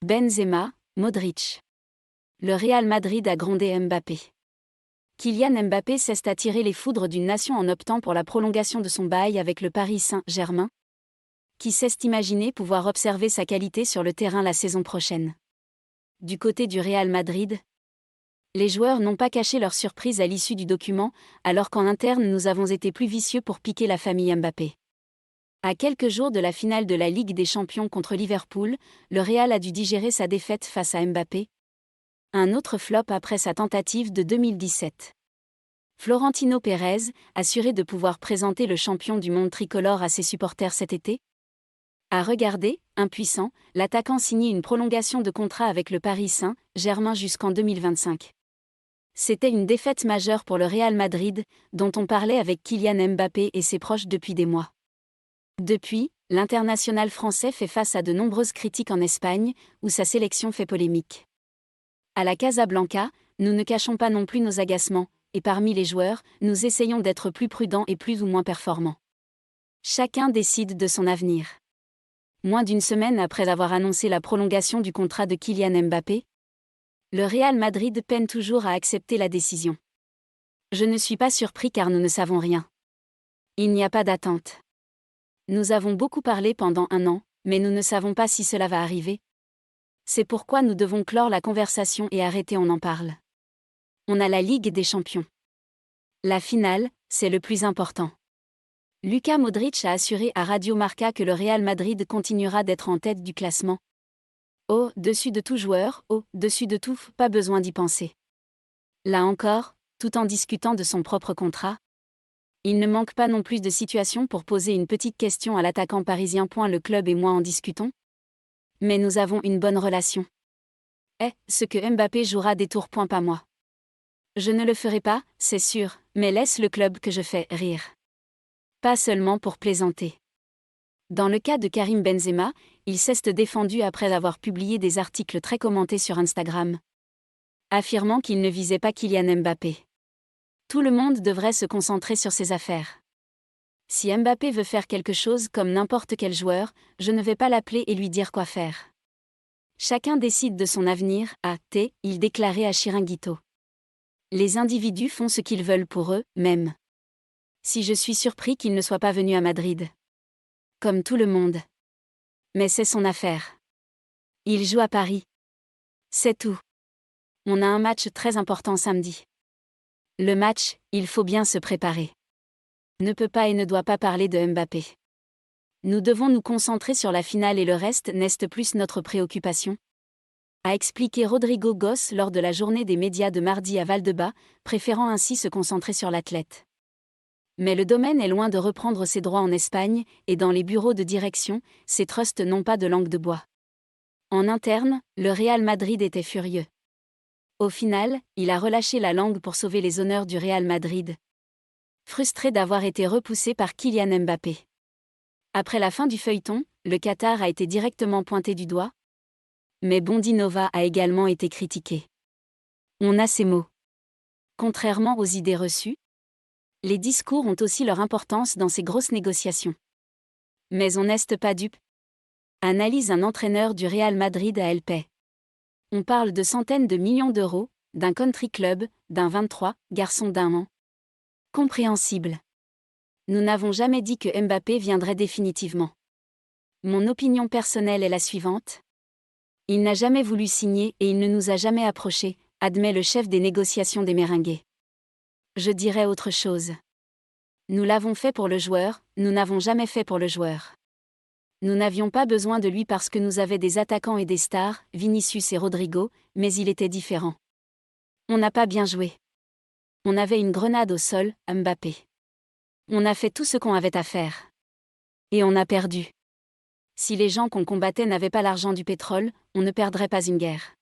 Benzema, Modric. Le Real Madrid a grondé Mbappé. Kylian Mbappé cesse d'attirer les foudres d'une nation en optant pour la prolongation de son bail avec le Paris Saint-Germain. Qui cesse imaginer pouvoir observer sa qualité sur le terrain la saison prochaine. Du côté du Real Madrid, les joueurs n'ont pas caché leur surprise à l'issue du document, alors qu'en interne nous avons été plus vicieux pour piquer la famille Mbappé. À quelques jours de la finale de la Ligue des Champions contre Liverpool, le Real a dû digérer sa défaite face à Mbappé. Un autre flop après sa tentative de 2017. Florentino Pérez, assuré de pouvoir présenter le champion du monde tricolore à ses supporters cet été. À regarder, impuissant, l'attaquant signait une prolongation de contrat avec le Paris Saint-Germain jusqu'en 2025. C'était une défaite majeure pour le Real Madrid, dont on parlait avec Kylian Mbappé et ses proches depuis des mois. Depuis, l'international français fait face à de nombreuses critiques en Espagne, où sa sélection fait polémique. À la Casablanca, nous ne cachons pas non plus nos agacements, et parmi les joueurs, nous essayons d'être plus prudents et plus ou moins performants. Chacun décide de son avenir. Moins d'une semaine après avoir annoncé la prolongation du contrat de Kylian Mbappé, le Real Madrid peine toujours à accepter la décision. Je ne suis pas surpris car nous ne savons rien. Il n'y a pas d'attente. Nous avons beaucoup parlé pendant un an, mais nous ne savons pas si cela va arriver. C'est pourquoi nous devons clore la conversation et arrêter on en parle. On a la Ligue des Champions. La finale, c'est le plus important. Luka Modric a assuré à Radio Marca que le Real Madrid continuera d'être en tête du classement. Au-dessus de tout joueur, au-dessus de tout, pas besoin d'y penser. Là encore, tout en discutant de son propre contrat, il ne manque pas non plus de situations pour poser une petite question à l'attaquant parisien. Le club et moi en discutons. Mais nous avons une bonne relation. Ce que Mbappé jouera des tours. Pas moi. Je ne le ferai pas, c'est sûr, mais laisse le club que je fais rire. Pas seulement pour plaisanter. Dans le cas de Karim Benzema, il s'est défendu après avoir publié des articles très commentés sur Instagram, affirmant qu'il ne visait pas Kylian Mbappé. Tout le monde devrait se concentrer sur ses affaires. Si Mbappé veut faire quelque chose comme n'importe quel joueur, je ne vais pas l'appeler et lui dire quoi faire. Chacun décide de son avenir, il déclarait à Chiringuito. Les individus font ce qu'ils veulent pour eux, même. Si je suis surpris qu'il ne soit pas venu à Madrid. Comme tout le monde. Mais c'est son affaire. Il joue à Paris. C'est tout. On a un match très important samedi. Le match, il faut bien se préparer. Ne peut pas et ne doit pas parler de Mbappé. Nous devons nous concentrer sur la finale et le reste n'est plus notre préoccupation. A expliqué Rodrigo Goss lors de la journée des médias de mardi à Valdebebas, préférant ainsi se concentrer sur l'athlète. Mais le domaine est loin de reprendre ses droits en Espagne, et dans les bureaux de direction, ces trusts n'ont pas de langue de bois. En interne, le Real Madrid était furieux. Au final, il a relâché la langue pour sauver les honneurs du Real Madrid. Frustré d'avoir été repoussé par Kylian Mbappé. Après la fin du feuilleton, le Qatar a été directement pointé du doigt. Mais Bondinova a également été critiqué. On a ces mots. Contrairement aux idées reçues, les discours ont aussi leur importance dans ces grosses négociations. Mais on n'est pas dupe. Analyse un entraîneur du Real Madrid à El Pais. On parle de centaines de millions d'euros, d'un country club, d'un 23, garçon d'un an. Compréhensible. Nous n'avons jamais dit que Mbappé viendrait définitivement. Mon opinion personnelle est la suivante. Il n'a jamais voulu signer et il ne nous a jamais approchés, admet le chef des négociations des Merengues. Je dirais autre chose. Nous l'avons fait pour le joueur, nous n'avons jamais fait pour le joueur. Nous n'avions pas besoin de lui parce que nous avions des attaquants et des stars, Vinicius et Rodrigo, mais il était différent. On n'a pas bien joué. On avait une grenade au sol, Mbappé. On a fait tout ce qu'on avait à faire. Et on a perdu. Si les gens qu'on combattait n'avaient pas l'argent du pétrole, on ne perdrait pas une guerre.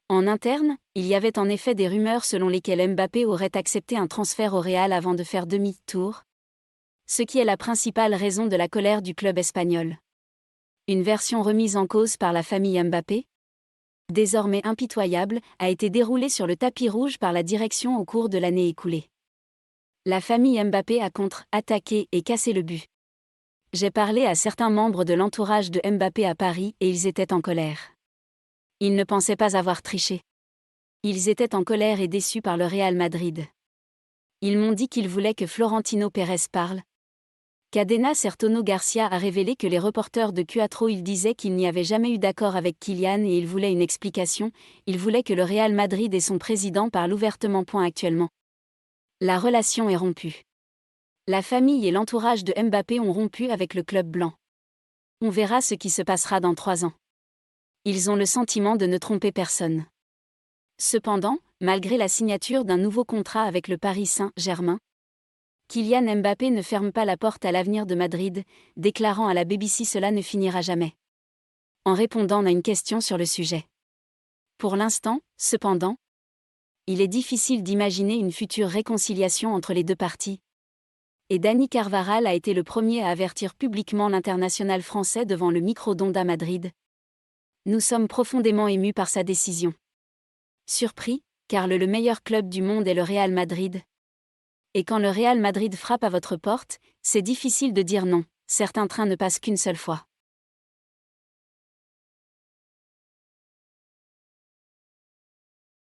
En interne, il y avait en effet des rumeurs selon lesquelles Mbappé aurait accepté un transfert au Real avant de faire demi-tour. Ce qui est la principale raison de la colère du club espagnol. Une version remise en cause par la famille Mbappé, désormais impitoyable, a été déroulée sur le tapis rouge par la direction au cours de l'année écoulée. La famille Mbappé a contre-attaqué et cassé le but. J'ai parlé à certains membres de l'entourage de Mbappé à Paris et ils étaient en colère. Ils ne pensaient pas avoir triché. Ils étaient en colère et déçus par le Real Madrid. Ils m'ont dit qu'ils voulaient que Florentino Pérez parle. Cadena Sertono Garcia a révélé que les reporters de Cuatro il disaient qu'il n'y avait jamais eu d'accord avec Kylian et il voulait une explication, il voulait que le Real Madrid et son président parlent ouvertement. Actuellement, la relation est rompue. La famille et l'entourage de Mbappé ont rompu avec le club blanc. On verra ce qui se passera dans 3 ans. Ils ont le sentiment de ne tromper personne. Cependant, malgré la signature d'un nouveau contrat avec le Paris Saint-Germain, Kylian Mbappé ne ferme pas la porte à l'avenir de Madrid, déclarant à la BBC cela ne finira jamais. En répondant à une question sur le sujet. Pour l'instant, cependant, il est difficile d'imaginer une future réconciliation entre les deux parties. Et Dani Carvajal a été le premier à avertir publiquement l'international français devant le micro d'Onda Madrid. Nous sommes profondément émus par sa décision. Surpris, car le meilleur club du monde est le Real Madrid. Et quand le Real Madrid frappe à votre porte, c'est difficile de dire non, certains trains ne passent qu'une seule fois.